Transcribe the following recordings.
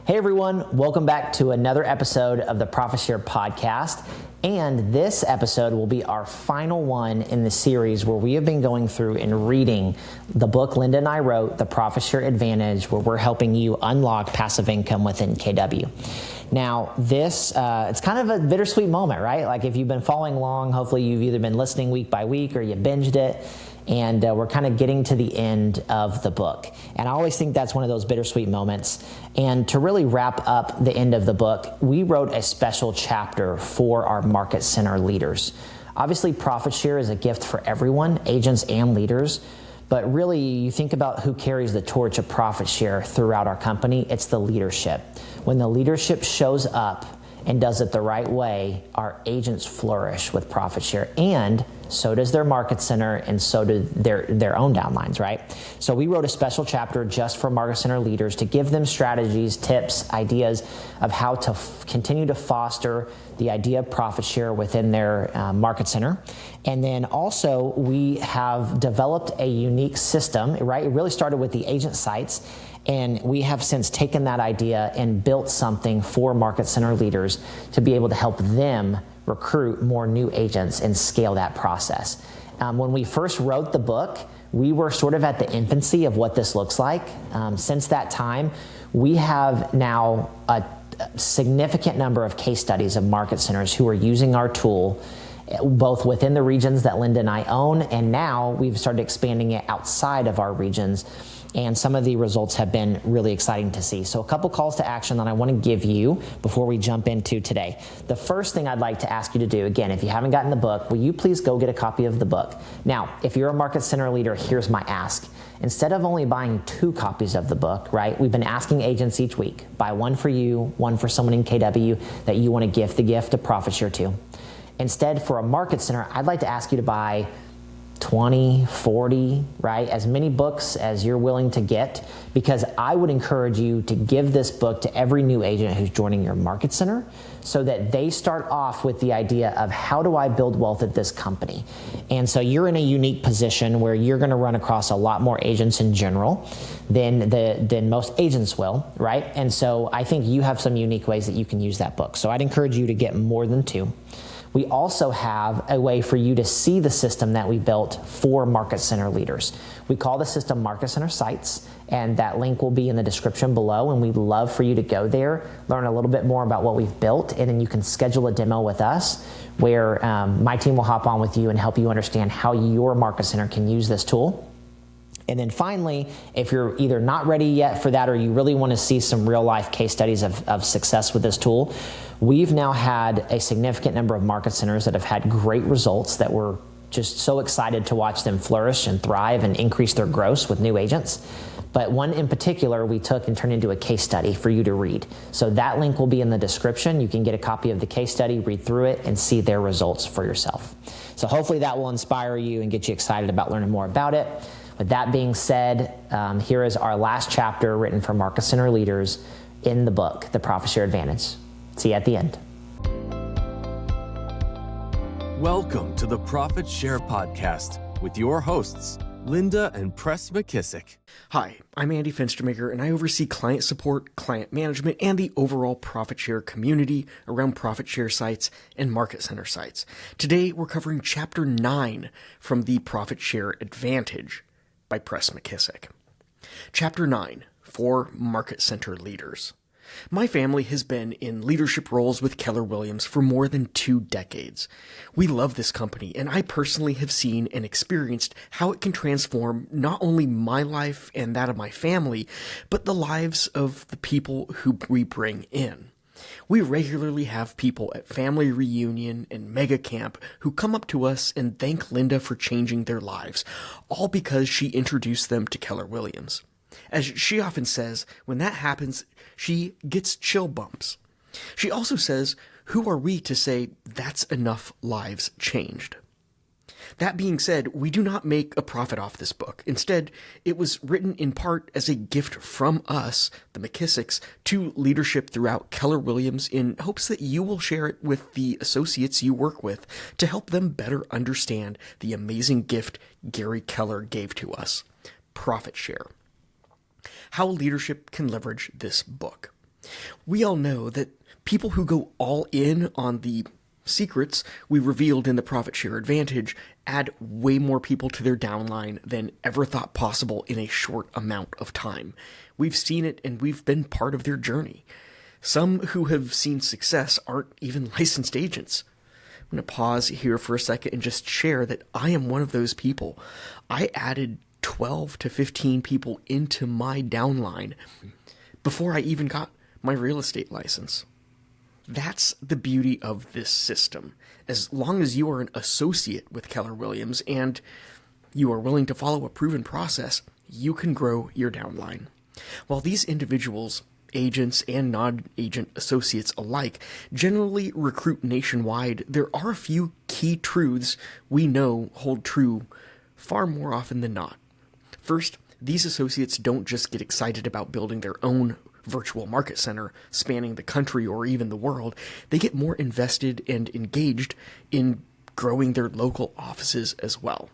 Hey everyone, welcome back to another episode of the Profit Share Podcast. And this episode will be our final one in the series where we have been going through and reading the book Linda and I wrote, The Profit Share Advantage, where we're helping you unlock passive income within KW. Now, this, it's kind of a bittersweet moment, right? Like if you've been following along, hopefully you've either been listening week by week or you binged it. And we're kind of getting to the end of the book. And I always think that's one of those bittersweet moments. And to really wrap up the end of the book, we wrote a special chapter for our Market Center leaders. Obviously, profit share is a gift for everyone, agents and leaders. But really, you think about who carries the torch of profit share throughout our company, it's the leadership. When the leadership shows up and does it the right way, our agents flourish with profit share, and so does their market center, and so do their own downlines, right? So we wrote a special chapter just for market center leaders to give them strategies, tips, ideas of how to continue to foster the idea of profit share within their market center. And then also we have developed a unique system, right? It really started with the agent sites. And we have since taken that idea and built something for market center leaders to be able to help them recruit more new agents and scale that process. When we first wrote the book, we were sort of at the infancy of what this looks like. Since that time, we have now a significant number of case studies of market centers who are using our tool both within the regions that Linda and I own, and now we've started expanding it outside of our regions. And some of the results have been really exciting to see. So a couple calls to action that I want to give you before we jump into today. The first thing I'd like to ask you to do, again, if you haven't gotten the book, will you please go get a copy of the book? Now, if you're a market center leader, here's my ask. Instead of only buying 2 copies of the book, right, we've been asking agents each week, buy one for you, one for someone in KW that you want to gift the gift of profit share to. Instead, for a market center, I'd like to ask you to buy 20, 40, right? As many books as you're willing to get, because I would encourage you to give this book to every new agent who's joining your market center so that they start off with the idea of how do I build wealth at this company? And so you're in a unique position where you're going to run across a lot more agents in general than most agents will, right? And so I think you have some unique ways that you can use that book. So I'd encourage you to get more than 2. We also have a way for you to see the system that we built for market center leaders. We call the system Market Center Sites, and that link will be in the description below, and we'd love for you to go there, learn a little bit more about what we've built, and then you can schedule a demo with us where my team will hop on with you and help you understand how your market center can use this tool. And then finally, if you're either not ready yet for that or you really want to see some real life case studies of success with this tool, we've now had a significant number of market centers that have had great results that we're just so excited to watch them flourish and thrive and increase their gross with new agents. But one in particular we took and turned into a case study for you to read. So that link will be in the description. You can get a copy of the case study, read through it, and see their results for yourself. So hopefully that will inspire you and get you excited about learning more about it. With that being said, here is our last chapter written for market center leaders in the book, The Profit Share Advantage. See you at the end. Welcome to the Profit Share Podcast with your hosts, Linda and Press McKissick. Hi, I'm Andy Fenstermaker, and I oversee client support, client management, and the overall profit share community around profit share sites and market center sites. Today, we're covering Chapter 9 from the Profit Share Advantage by Press McKissick. Chapter 9, for market center leaders. My family has been in leadership roles with Keller Williams for more than 2 decades. We love this company, and I personally have seen and experienced how it can transform not only my life and that of my family, but the lives of the people who we bring in. We regularly have people at family reunion and mega camp who come up to us and thank Linda for changing their lives, all because she introduced them to Keller Williams. As she often says, when that happens, she gets chill bumps. She also says, who are we to say that's enough lives changed? That being said, we do not make a profit off this book. Instead, it was written in part as a gift from us, the McKissicks, to leadership throughout Keller Williams in hopes that you will share it with the associates you work with to help them better understand the amazing gift Gary Keller gave to us, profit share. How leadership can leverage this book. We all know that people who go all in on the secrets we revealed in the Profit Share Advantage add way more people to their downline than ever thought possible in a short amount of time. We've seen it and we've been part of their journey. Some who have seen success aren't even licensed agents. I'm going to pause here for a second and just share that I am one of those people. I added 12 to 15 people into my downline before I even got my real estate license. That's the beauty of this system. As long as you are an associate with Keller Williams and you are willing to follow a proven process, you can grow your downline. While these individuals, agents and non-agent associates alike, generally recruit nationwide, there are a few key truths we know hold true far more often than not. First, these associates don't just get excited about building their own virtual market center spanning the country or even the world. They get more invested and engaged in growing their local offices as well.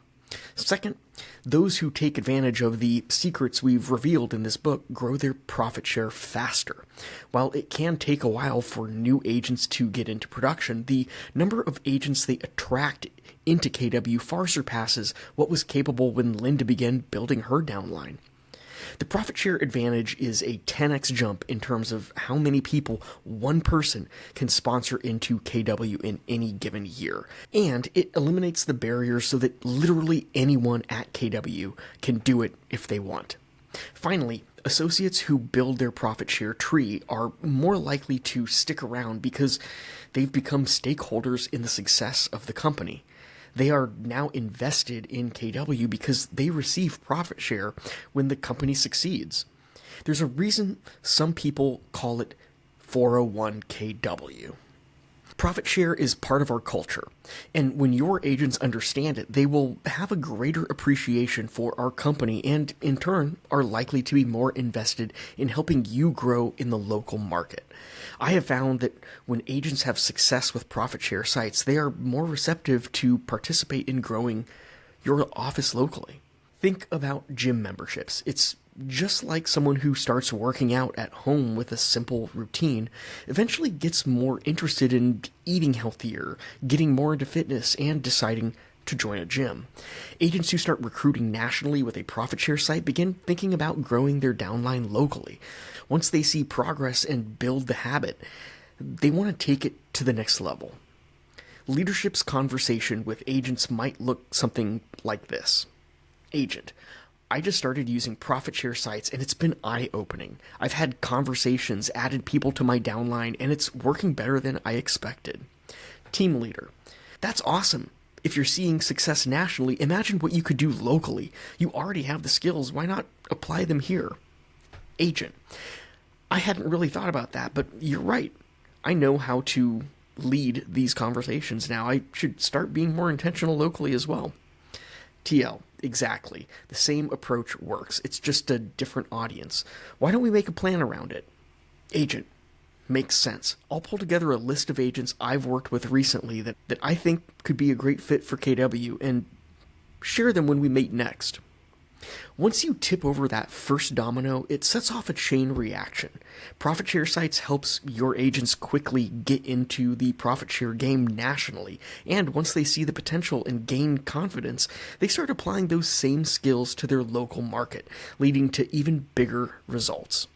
Second, those who take advantage of the secrets we've revealed in this book grow their profit share faster. While it can take a while for new agents to get into production, the number of agents they attract into KW far surpasses what was capable when Linda began building her downline. The profit share advantage is a 10x jump in terms of how many people one person can sponsor into KW in any given year. And it eliminates the barriers so that literally anyone at KW can do it if they want. Finally, associates who build their profit share tree are more likely to stick around because they've become stakeholders in the success of the company. They are now invested in KW because they receive profit share when the company succeeds. There's a reason some people call it 401KW. Profit share is part of our culture, and when your agents understand it, they will have a greater appreciation for our company and, in turn, are likely to be more invested in helping you grow in the local market. I have found that when agents have success with profit share sites, they are more receptive to participate in growing your office locally. Think about gym memberships. It's just like someone who starts working out at home with a simple routine eventually gets more interested in eating healthier, getting more into fitness, and deciding to join a gym. Agents who start recruiting nationally with a profit share site begin thinking about growing their downline locally. Once they see progress and build the habit, they want to take it to the next level. Leadership's conversation with agents might look something like this. Agent: I just started using profit share sites and it's been eye-opening. I've had conversations, added people to my downline, and it's working better than I expected. Team leader: that's awesome. If you're seeing success nationally, imagine what you could do locally. You already have the skills. Why not apply them here? Agent: I hadn't really thought about that, but you're right. I know how to lead these conversations now. I should start being more intentional locally as well. TL: exactly. The same approach works. It's just a different audience. Why don't we make a plan around it? Agent: makes sense. I'll pull together a list of agents I've worked with recently that I think could be a great fit for KW and share them when we meet next. Once you tip over that first domino, it sets off a chain reaction. Profit share sites helps your agents quickly get into the profit share game nationally, and once they see the potential and gain confidence, they start applying those same skills to their local market, leading to even bigger results.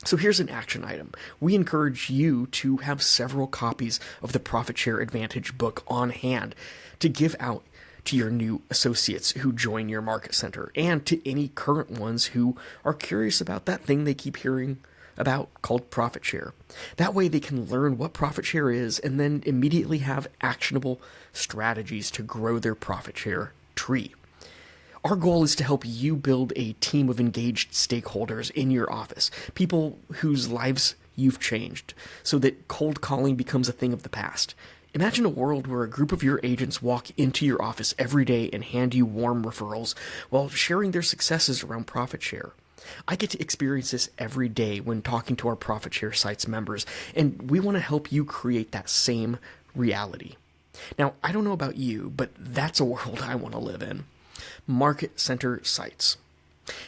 So here's an action item. We encourage you to have several copies of the Profit Share Advantage book on hand to give out to your new associates who join your market center, and to any current ones who are curious about that thing they keep hearing about called profit share. That way they can learn what profit share is and then immediately have actionable strategies to grow their profit share tree. Our goal is to help you build a team of engaged stakeholders in your office, people whose lives you've changed, so that cold calling becomes a thing of the past. Imagine a world where a group of your agents walk into your office every day and hand you warm referrals while sharing their successes around profit share. I get to experience this every day when talking to our Profit Share Sites members, and we want to help you create that same reality. Now, I don't know about you, but that's a world I want to live in. Market Center Sites.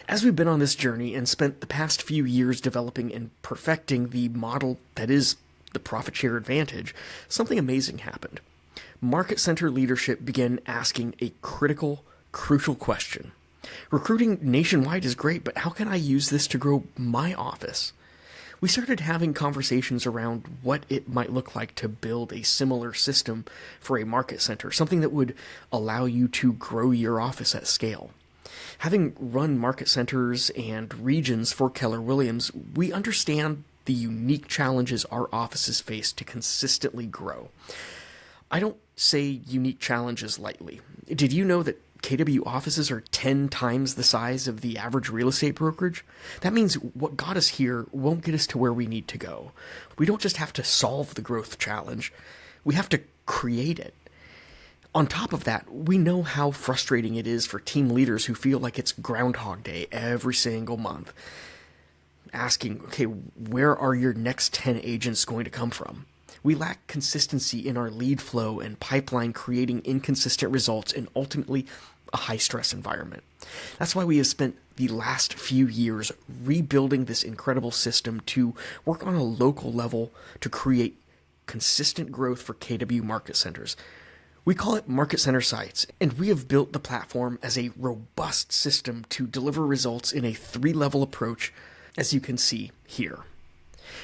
As we've been on this journey and spent the past few years developing and perfecting the model that is the profit share advantage, something amazing happened. Market Center leadership began asking a crucial question. Recruiting nationwide is great, but how can I use this to grow my office? We started having conversations around what it might look like to build a similar system for a market center, something that would allow you to grow your office at scale. Having run market centers and regions for Keller Williams, we understand the unique challenges our offices face to consistently grow. I don't say unique challenges lightly. Did you know that KW offices are 10 times the size of the average real estate brokerage? That means what got us here won't get us to where we need to go. We don't just have to solve the growth challenge, we have to create it. On top of that, we know how frustrating it is for team leaders who feel like it's Groundhog Day every single month. Asking, okay, where are your next 10 agents going to come from? We lack consistency in our lead flow and pipeline, creating inconsistent results and ultimately a high-stress environment. That's why we have spent the last few years rebuilding this incredible system to work on a local level to create consistent growth for KW market centers. We call it Market Center Sites, and we have built the platform as a robust system to deliver results in a 3-level approach, as you can see here.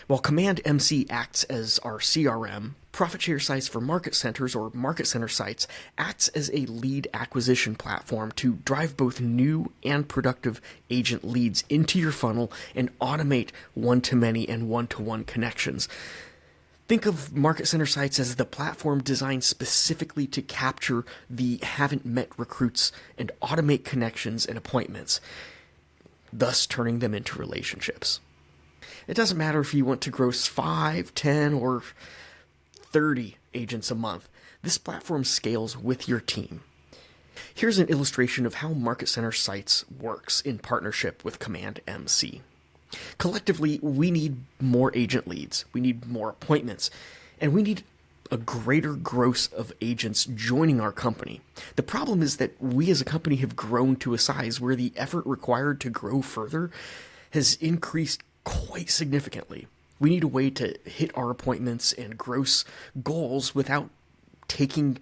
While Command MC acts as our CRM, Profit Share Sites for Market Centers, or Market Center Sites, acts as a lead acquisition platform to drive both new and productive agent leads into your funnel and automate one-to-many and one-to-one connections. Think of Market Center Sites as the platform designed specifically to capture the haven't met recruits and automate connections and appointments, thus turning them into relationships. It doesn't matter if you want to gross 5, 10, or 30 agents a month. This platform scales with your team. Here's an illustration of how Market Center Sites works in partnership with Command MC. Collectively, we need more agent leads, we need more appointments, and we need a greater gross of agents joining our company. The problem is that we as a company have grown to a size where the effort required to grow further has increased quite significantly. We need a way to hit our appointments and gross goals without taking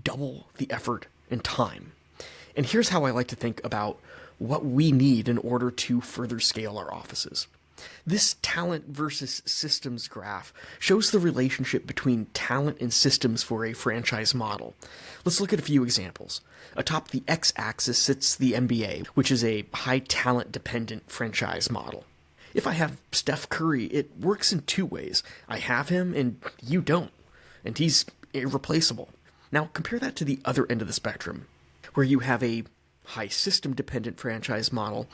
double the effort and time. And here's how I like to think about what we need in order to further scale our offices. This talent versus systems graph shows the relationship between talent and systems for a franchise model. Let's look at a few examples. Atop the x-axis sits the MBA, which is a high talent dependent franchise model. If I have Steph Curry, it works in 2 ways. I have him and you don't, and he's irreplaceable. Now compare that to the other end of the spectrum, where you have a high system dependent franchise model.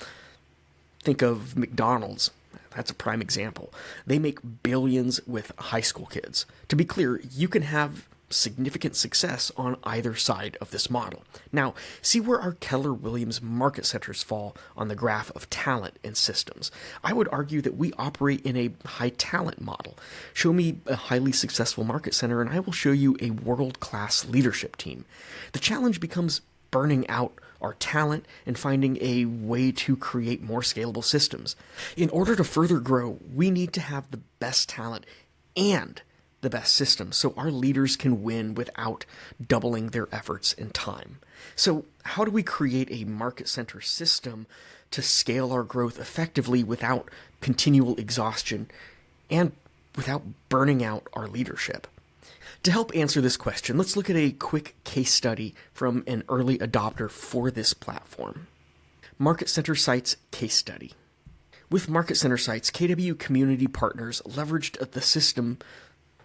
Think of McDonald's. That's a prime example. They make billions with high school kids. To be clear, you can have significant success on either side of this model. Now, see where our Keller Williams Market Centers fall on the graph of talent and systems. I would argue that we operate in a high talent model. Show me a highly successful market center and I will show you a world-class leadership team. The challenge becomes burning out our talent and finding a way to create more scalable systems. In order to further grow, we need to have the best talent and the best systems so our leaders can win without doubling their efforts and time. So how do we create a market center system to scale our growth effectively without continual exhaustion and without burning out our leadership? To help answer this question, let's look at a quick case study from an early adopter for this platform. Market Center Sites case study. With Market Center Sites, KW community partners leveraged the system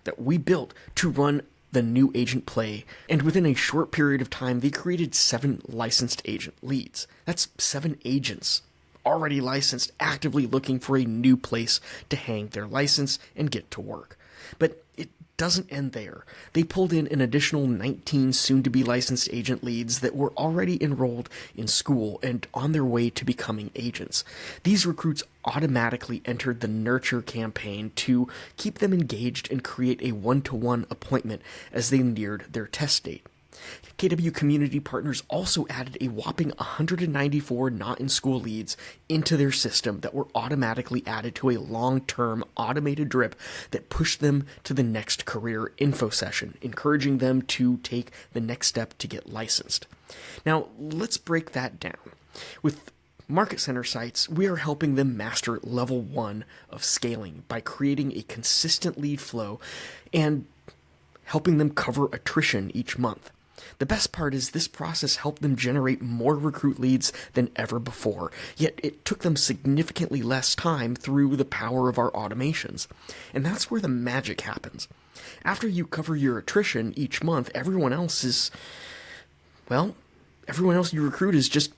that we built to run the new agent play, and within a short period of time, they created 7 licensed agent leads. That's 7 agents already licensed, actively looking for a new place to hang their license and get to work. But it doesn't end there. They pulled in an additional 19 soon-to-be licensed agent leads that were already enrolled in school and on their way to becoming agents. These recruits automatically entered the nurture campaign to keep them engaged and create a one-to-one appointment as they neared their test date. KW Community Partners also added a whopping 194 not-in-school leads into their system that were automatically added to a long-term automated drip that pushed them to the next career info session, encouraging them to take the next step to get licensed. Now, let's break that down. With Market Center sites, we are helping them master level 1 of scaling by creating a consistent lead flow and helping them cover attrition each month. The best part is this process helped them generate more recruit leads than ever before, yet it took them significantly less time through the power of our automations. And that's where the magic happens. After you cover your attrition each month, everyone else you recruit is just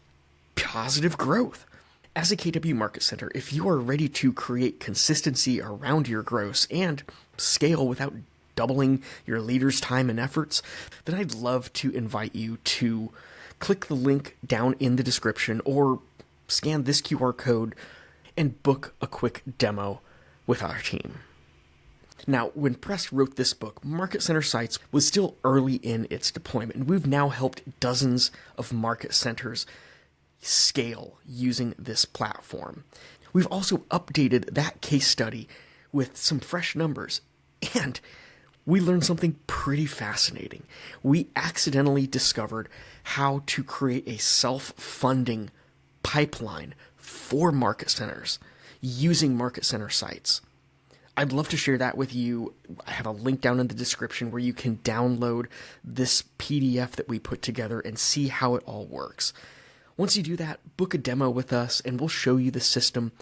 positive growth. As a KW Market Center, if you are ready to create consistency around your gross and scale without doubling your leaders' time and efforts, then I'd love to invite you to click the link down in the description or scan this QR code and book a quick demo with our team. Now, when Press wrote this book, Market Center Sites was still early in its deployment, and we've now helped dozens of market centers scale using this platform. We've also updated that case study with some fresh numbers, and we learned something pretty fascinating. We accidentally discovered how to create a self-funding pipeline for market centers using Market Center Sites. I'd love to share that with you. I have a link down in the description where you can download this PDF that we put together and see how it all works. Once you do that, book a demo with us and we'll show you the system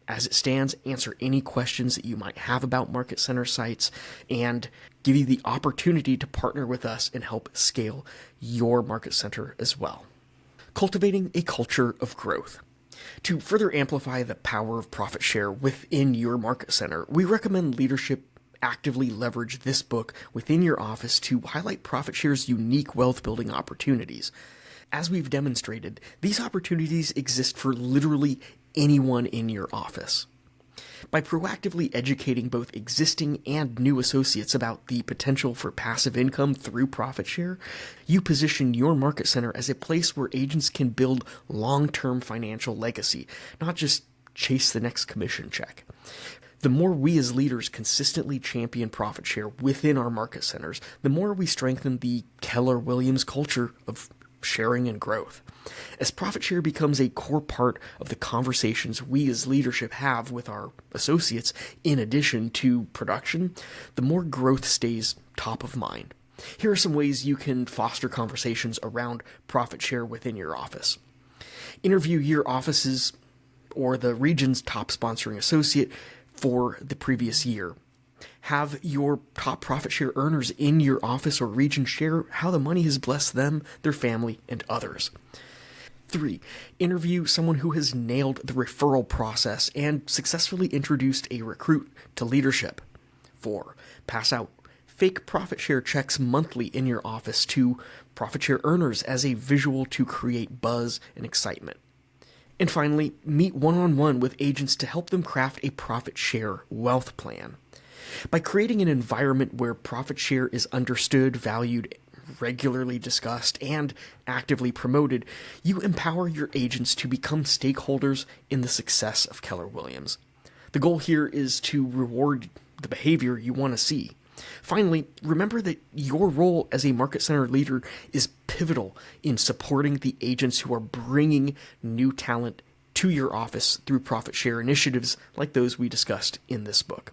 as it stands, answer any questions that you might have about Market Center Sites, and give you the opportunity to partner with us and help scale your market center as well. Cultivating a culture of growth. To further amplify the power of profit share within your market center, we recommend leadership actively leverage this book within your office to highlight profit share's unique wealth building opportunities. As we've demonstrated, these opportunities exist for literally anyone in your office. By proactively educating both existing and new associates about the potential for passive income through profit share, you position your market center as a place where agents can build long-term financial legacy, not just chase the next commission check. The more we as leaders consistently champion profit share within our market centers, the more we strengthen the Keller Williams culture of sharing and growth. As profit share becomes a core part of the conversations we as leadership have with our associates, in addition to production, the more growth stays top of mind. Here are some ways you can foster conversations around profit share within your office. Interview your office's or the region's top sponsoring associate for the previous year. Have your top profit share earners in your office or region share how the money has blessed them, their family, and others. 3. Interview someone who has nailed the referral process and successfully introduced a recruit to leadership. 4. Pass out fake profit share checks monthly in your office to profit share earners as a visual to create buzz and excitement. And finally, meet one-on-one with agents to help them craft a profit share wealth plan. By creating an environment where profit share is understood, valued, regularly discussed, and actively promoted, you empower your agents to become stakeholders in the success of Keller Williams. The goal here is to reward the behavior you want to see. Finally, remember that your role as a market center leader is pivotal in supporting the agents who are bringing new talent to your office through profit share initiatives like those we discussed in this book.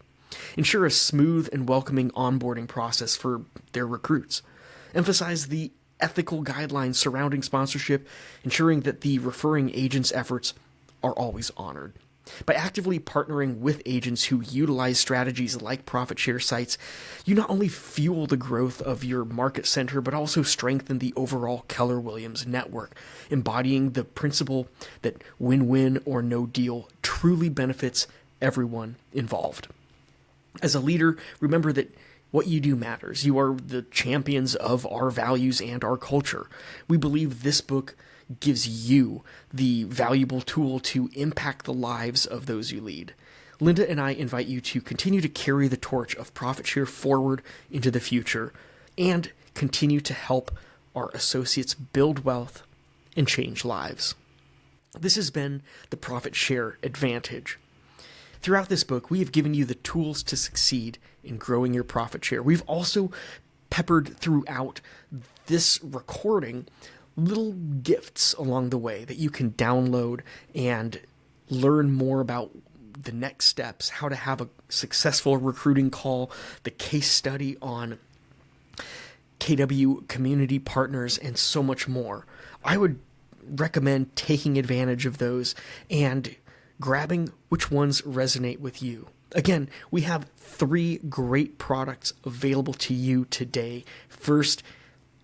Ensure a smooth and welcoming onboarding process for their recruits. Emphasize the ethical guidelines surrounding sponsorship, ensuring that the referring agent's efforts are always honored. By actively partnering with agents who utilize strategies like profit share sites, you not only fuel the growth of your market center, but also strengthen the overall Keller Williams network, embodying the principle that win-win or no deal truly benefits everyone involved. As a leader, remember that what you do matters. You are the champions of our values and our culture. We believe this book gives you the valuable tool to impact the lives of those you lead. Linda and I invite you to continue to carry the torch of profit share forward into the future and continue to help our associates build wealth and change lives. This has been the Profit Share Advantage. Throughout this book, we have given you the tools to succeed in growing your profit share. We've also peppered throughout this recording little gifts along the way that you can download and learn more about the next steps, how to have a successful recruiting call, the case study on KW community partners, and so much more. I would recommend taking advantage of those and grabbing which ones resonate with you. Again, we have 3 great products available to you today. First,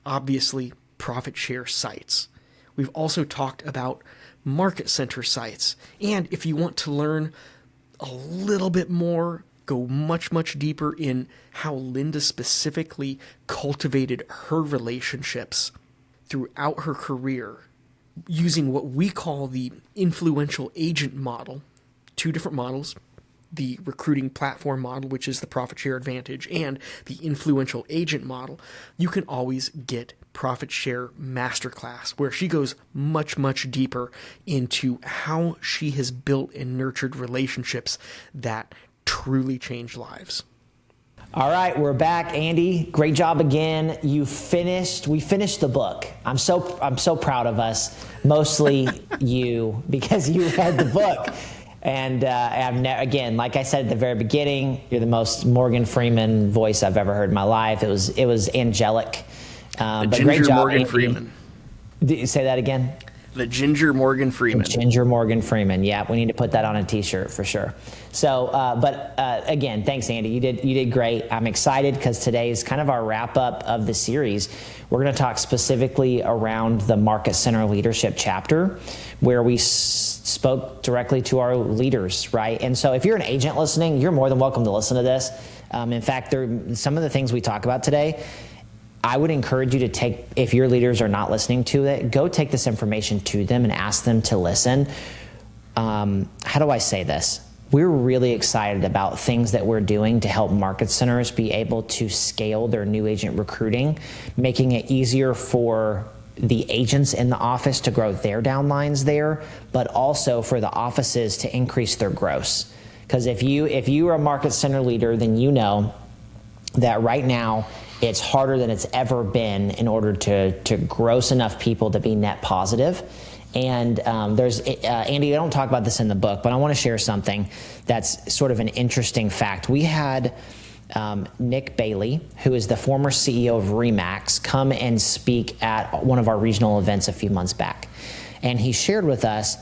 obviously, profit share sites. We've also talked about market center sites. And if you want to learn a little bit more, go much, much deeper in how Linda specifically cultivated her relationships throughout her career, using what we call the influential agent model, 2 different models, the recruiting platform model, which is the Profit Share Advantage, and the influential agent model, you can always get Profit Share Masterclass, where she goes much, much deeper into how she has built and nurtured relationships that truly change lives. All right, we're back. Andy, great job again. We finished the book. I'm so proud of us, mostly you, because you read the book. And again, like I said at the very beginning, you're the most Morgan Freeman voice I've ever heard in my life. It was angelic. The but Ginger great job, Morgan Andy. Freeman. Did you say that again? The Ginger Morgan Freeman. Ginger Morgan Freeman. Yeah, we need to put that on a T-shirt for sure. So, again, thanks, Andy. You did great. I'm excited because today is kind of our wrap up of the series. We're going to talk specifically around the Market Center Leadership chapter, where we spoke directly to our leaders, right? And so, if you're an agent listening, you're more than welcome to listen to this. In fact, some of the things we talk about today, I would encourage you to take, if your leaders are not listening to it, go take this information to them and ask them to listen. How do I say this? We're really excited about things that we're doing to help market centers be able to scale their new agent recruiting, making it easier for the agents in the office to grow their downlines there, but also for the offices to increase their gross. Because if you are a market center leader, then you know that right now, it's harder than it's ever been in order to gross enough people to be net positive. And Andy, I don't talk about this in the book, but I want to share something that's sort of an interesting fact. We had Nick Bailey, who is the former CEO of Remax, come and speak at one of our regional events a few months back. And he shared with us,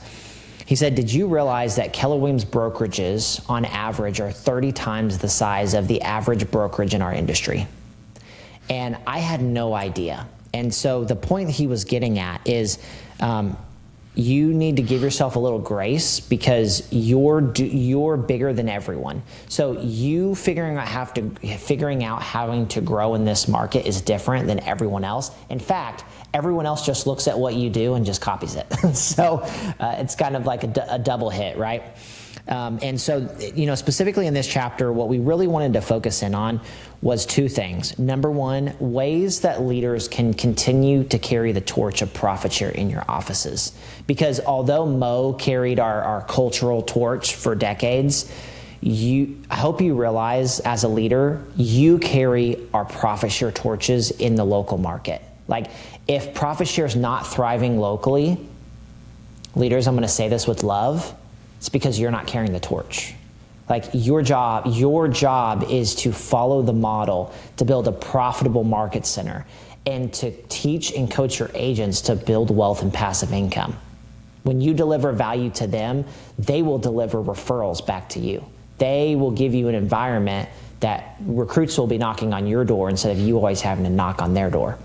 he said, did you realize that Keller Williams brokerages on average are 30 times the size of the average brokerage in our industry? And I had no idea. And so the point he was getting at is you need to give yourself a little grace because you're bigger than everyone. So you figuring out having to grow in this market is different than everyone else. In fact, everyone else just looks at what you do and just copies it. So it's kind of like a double hit, right? And so, specifically in this chapter, what we really wanted to focus in on was 2 things. Number 1, ways that leaders can continue to carry the torch of profit share in your offices. Because although Mo carried our cultural torch for decades, I hope you realize as a leader, you carry our profit share torches in the local market. Like if profit share is not thriving locally, leaders, I'm going to say this with love, it's because you're not carrying the torch. Like your job is to follow the model to build a profitable market center and to teach and coach your agents to build wealth and passive income. When you deliver value to them, they will deliver referrals back to you. They will give you an environment that recruits will be knocking on your door instead of you always having to knock on their door.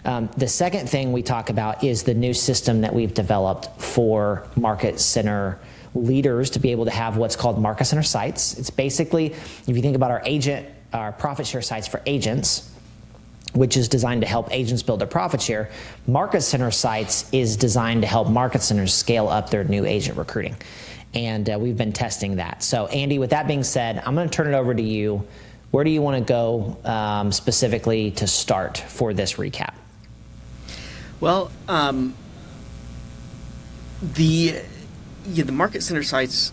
The second thing we talk about is the new system that we've developed for market center leaders to be able to have what's called market center sites. It's basically, if you think about our profit share sites for agents, which is designed to help agents build their profit share, market center sites is designed to help market centers scale up their new agent recruiting. And we've been testing that. So Andy, with that being said, I'm going to turn it over to you. Where do you want to go specifically to start for this recap? Well, the Market Center sites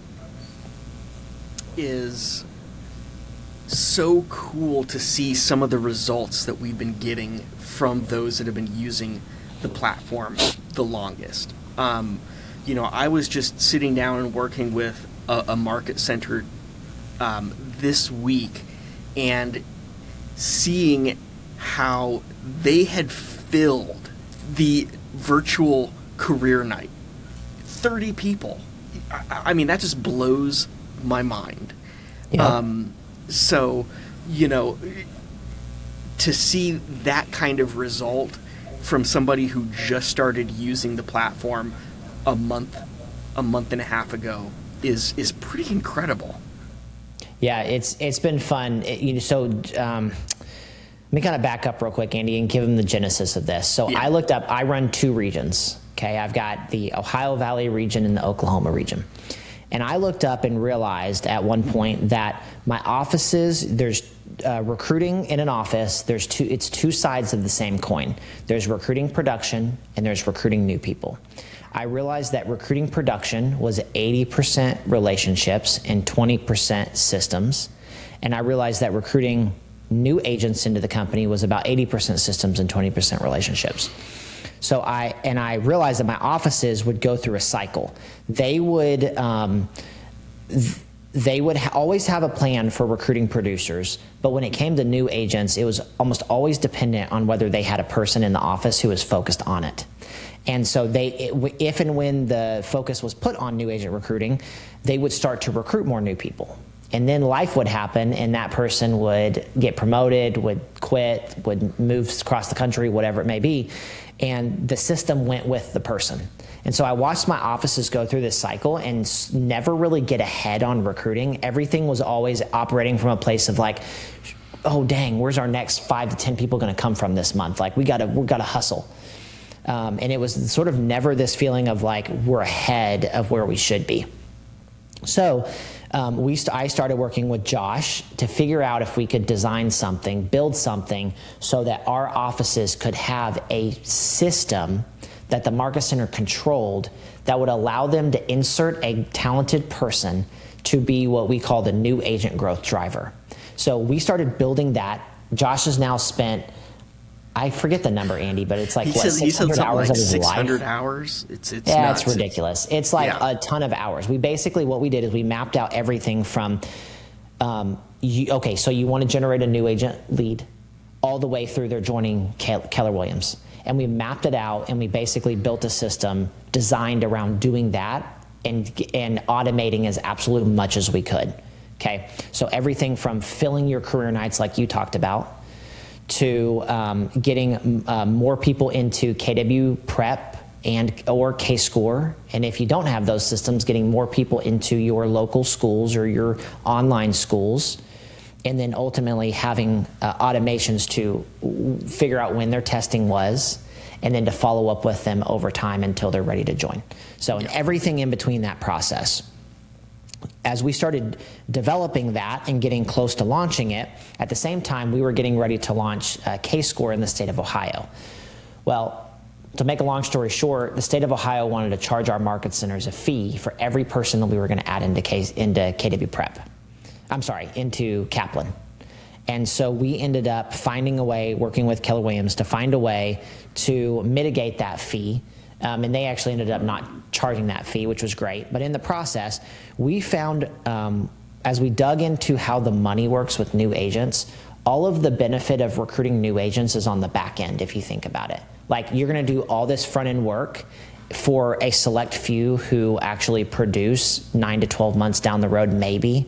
is so cool to see some of the results that we've been getting from those that have been using the platform the longest. I was just sitting down and working with a market center this week and seeing how they had filled the virtual career night. 30 people. I mean, that just blows my mind. Yeah. So, to see that kind of result from somebody who just started using the platform a month and a half ago is pretty incredible. Yeah, it's been fun. Let me kind of back up real quick, Andy, and give them the genesis of this. So I looked up, I run 2 regions. Okay, I've got the Ohio Valley region and the Oklahoma region. And I looked up and realized at one point that my offices, there's recruiting in an office, it's 2 sides of the same coin. There's recruiting production and there's recruiting new people. I realized that recruiting production was 80% relationships and 20% systems. And I realized that recruiting new agents into the company was about 80% systems and 20% relationships. So I realized that my offices would go through a cycle. They would always have a plan for recruiting producers, but when it came to new agents, it was almost always dependent on whether they had a person in the office who was focused on it. And so if and when the focus was put on new agent recruiting, they would start to recruit more new people. And then life would happen, and that person would get promoted, would quit, would move across the country, whatever it may be, and the system went with the person. And so I watched my offices go through this cycle and never really get ahead on recruiting. Everything was always operating from a place of like, oh dang, where's our next 5 to 10 people going to come from this month? Like we gotta hustle. And it was sort of never this feeling of like we're ahead of where we should be. So I started working with Josh to figure out if we could design something, build something so that our offices could have a system that the Market Center controlled that would allow them to insert a talented person to be what we call the new agent growth driver. So we started building that. Josh has now spent, I forget the number, Andy, but it's like, he said 600 hours like of his life? 600 hours? It's nuts. It's ridiculous. It's like a ton of hours. What we did is we mapped out everything from, so you want to generate a new agent lead all the way through their joining Keller Williams. And we mapped it out, and we basically built a system designed around doing that and automating as absolute much as we could. Okay, so everything from filling your career nights like you talked about, to getting more people into KW Prep or K-Score. And if you don't have those systems, getting more people into your local schools or your online schools. And then ultimately having automations to figure out when their testing was, and then to follow up with them over time until they're ready to join. So and everything in between that process. As we started developing that and getting close to launching it, at the same time, we were getting ready to launch K-Score in the state of Ohio. Well, to make a long story short, the state of Ohio wanted to charge our market centers a fee for every person that we were going to add into KW Prep. Into Kaplan. And so we ended up finding a way, working with Keller Williams, to find a way to mitigate that fee. And they actually ended up not charging that fee, which was great. But in the process, we found, as we dug into how the money works with new agents, all of the benefit of recruiting new agents is on the back end, if you think about it. Like, you're going to do all this front end work for a select few who actually produce 9 to 12 months down the road, maybe.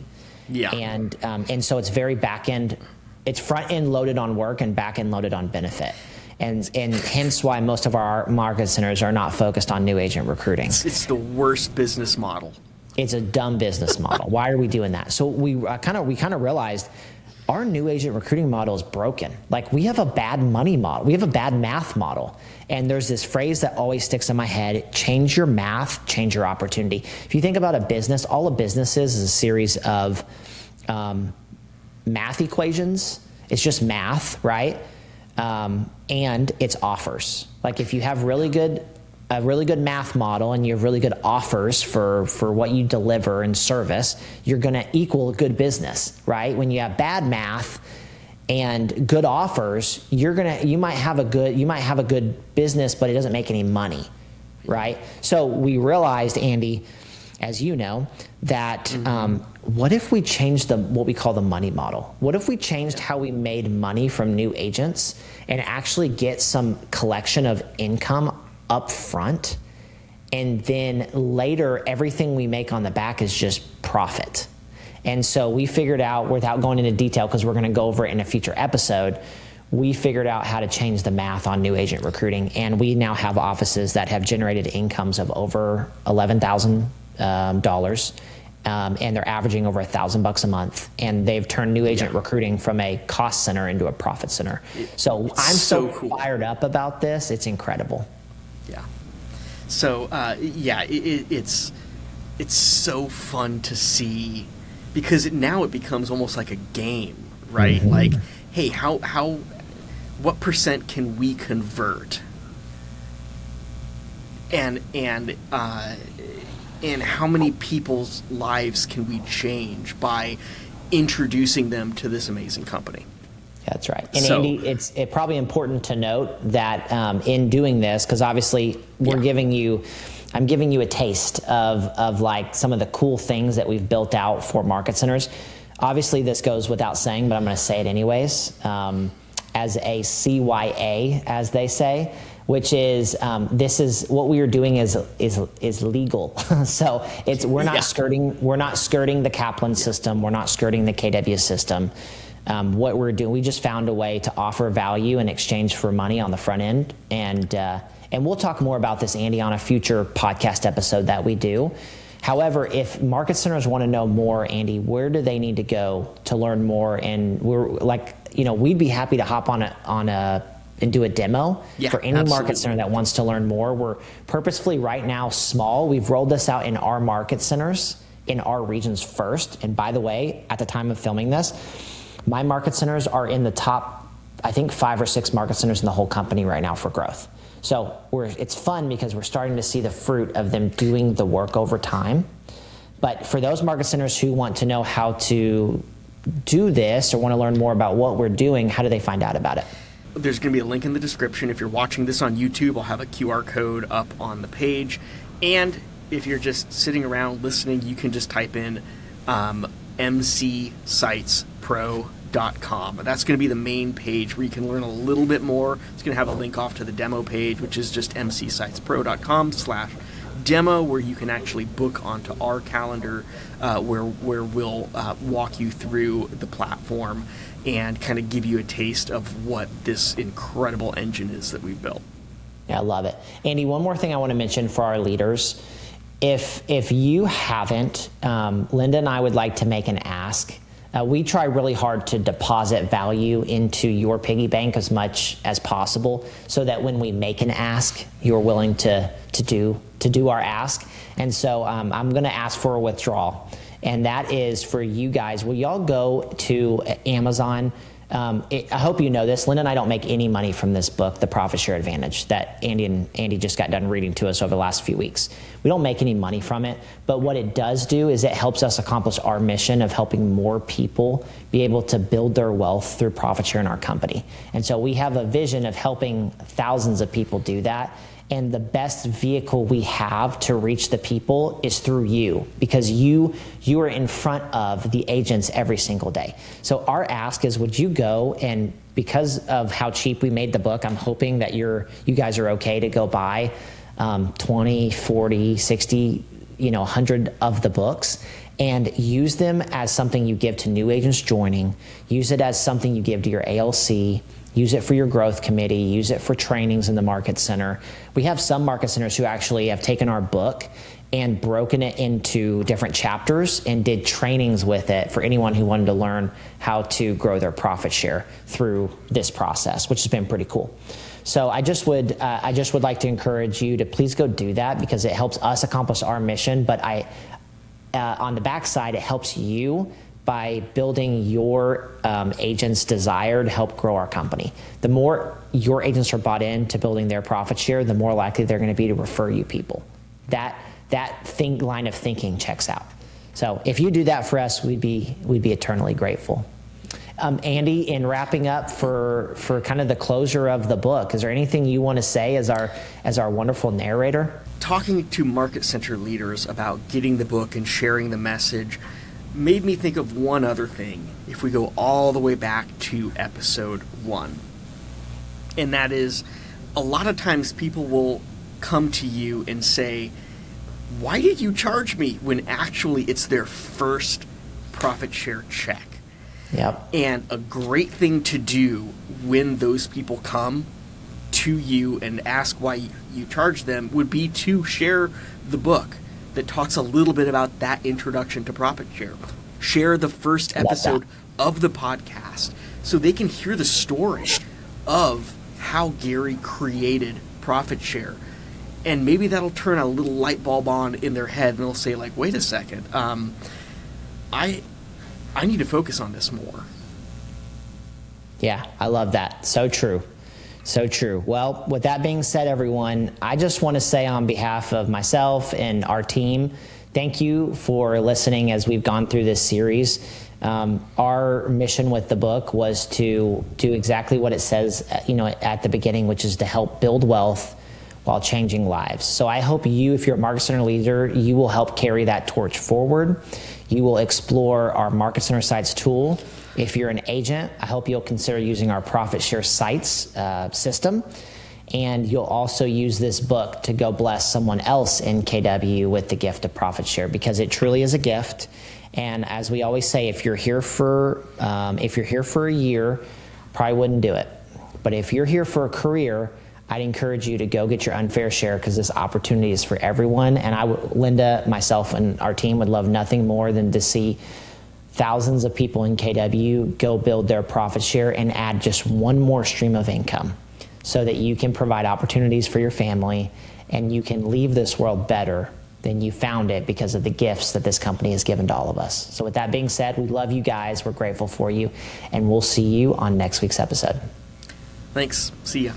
Yeah. And so it's very back end, it's front end loaded on work and back end loaded on benefit. And hence why most of our market centers are not focused on new agent recruiting. It's the worst business model. It's a dumb business model. Why are we doing that? So we kind of realized our new agent recruiting model is broken. Like, we have a bad money model. We have a bad math model. And there's this phrase that always sticks in my head: change your math, change your opportunity. If you think about a business, all a business is a series of math equations. It's just math, right? and it's offers. Like if you have a really good math model and you have really good offers for what you deliver and service, you're going to equal good business, right? When you have bad math and good offers, you might have a good business, but it doesn't make any money, right? So we realized, Andy, as you know, that what if we changed what we call the money model? What if we changed how we made money from new agents and actually get some collection of income up front, and then later everything we make on the back is just profit? And so we figured out, without going into detail because we're going to go over it in a future episode, we figured out how to change the math on new agent recruiting, and we now have offices that have generated incomes of over $11,000, and they're averaging over $1,000 a month, and they've turned new agent recruiting from a cost center into a profit center. So I'm so cool. Fired up about this. It's incredible. Yeah. So it's so fun to see, because now it becomes almost like a game, right? Mm-hmm. Like, hey, what percent can we convert? And how many people's lives can we change by introducing them to this amazing company? That's right. And Andy, it's probably important to note that in doing this, because obviously I'm giving you a taste of like some of the cool things that we've built out for market centers. Obviously this goes without saying, but I'm going to say it anyways, as a CYA, as they say, which is this is what we are doing is legal. So we're not skirting the Kaplan system. We're not skirting the KW system. What we're doing, we just found a way to offer value in exchange for money on the front end. And we'll talk more about this, Andy, on a future podcast episode that we do. However, if market centers want to know more, Andy, where do they need to go to learn more? And we're like, we'd be happy to hop on and do a demo for any market center that wants to learn more. We're purposefully right now small. We've rolled this out in our market centers in our regions first. And by the way, at the time of filming this, my market centers are in the top, I think, 5 or 6 market centers in the whole company right now for growth. So it's fun because we're starting to see the fruit of them doing the work over time. But for those market centers who want to know how to do this or want to learn more about what we're doing, how do they find out about it? There's going to be a link in the description. If you're watching this on YouTube, I'll have a QR code up on the page. And if you're just sitting around listening, you can just type in mcsitespro.com. That's going to be the main page where you can learn a little bit more. It's going to have a link off to the demo page, which is just mcsitespro.com/demo, where you can actually book onto our calendar, where we'll walk you through the platform and kind of give you a taste of what this incredible engine is that we've built. Yeah, I love it. Andy, one more thing I want to mention for our leaders. If you haven't, Linda and I would like to make an ask. We try really hard to deposit value into your piggy bank as much as possible, so that when we make an ask, you're willing to do our ask. And so I'm going to ask for a withdrawal, and that is for you guys. Will y'all go to Amazon? I hope you know this. Linda and I don't make any money from this book, The Profit Share Advantage, that Andy just got done reading to us over the last few weeks. We don't make any money from it, but what it does do is it helps us accomplish our mission of helping more people be able to build their wealth through profit share in our company. And so we have a vision of helping thousands of people do that. And the best vehicle we have to reach the people is through you, because you are in front of the agents every single day. So our ask is, would you go, and because of how cheap we made the book, I'm hoping that you guys are okay to go buy 20, 40, 60, 100 of the books and use them as something you give to new agents joining. Use it as something you give to your ALC. Use it for your growth committee. Use it for trainings in the market center. We have some market centers who actually have taken our book and broken it into different chapters and did trainings with it for anyone who wanted to learn how to grow their profit share through this process, which has been pretty cool. So I just would like to encourage you to please go do that, because it helps us accomplish our mission. But on the backside, it helps you by building your agents' desire to help grow our company. The more your agents are bought in to building their profit share, the more likely they're going to be to refer you people. That line of thinking checks out. So if you do that for us, we'd be eternally grateful. Andy, in wrapping up for kind of the closure of the book, is there anything you want to say as our wonderful narrator? Talking to Market Center leaders about getting the book and sharing the message made me think of one other thing if we go all the way back to episode 1. And that is, a lot of times people will come to you and say, why did you charge me? When actually it's their first profit share check. Yep. And a great thing to do when those people come to you and ask why you charge them would be to share the book that talks a little bit about that introduction to profit share. Share the first episode of the podcast so they can hear the story of how Gary created profit share. And maybe that'll turn a little light bulb on in their head and they'll say, like, wait a second, I need to focus on this more. Yeah, I love that. So true. So true. Well, with that being said, everyone, I just want to say on behalf of myself and our team, thank you for listening as we've gone through this series. Our mission with the book was to do exactly what it says, at the beginning, which is to help build wealth while changing lives. So I hope you, if you're a Market Center leader, you will help carry that torch forward. You will explore our Market Center Sites tool. If you're an agent, I hope you'll consider using our Profit Share Sites system. And you'll also use this book to go bless someone else in KW with the gift of Profit Share, because it truly is a gift. And as we always say, if you're here for a year, probably wouldn't do it. But if you're here for a career, I'd encourage you to go get your unfair share, because this opportunity is for everyone. And Linda, myself, and our team would love nothing more than to see thousands of people in KW go build their profit share and add just one more stream of income so that you can provide opportunities for your family and you can leave this world better than you found it because of the gifts that this company has given to all of us. So with that being said, we love you guys. We're grateful for you, and we'll see you on next week's episode. Thanks. See ya.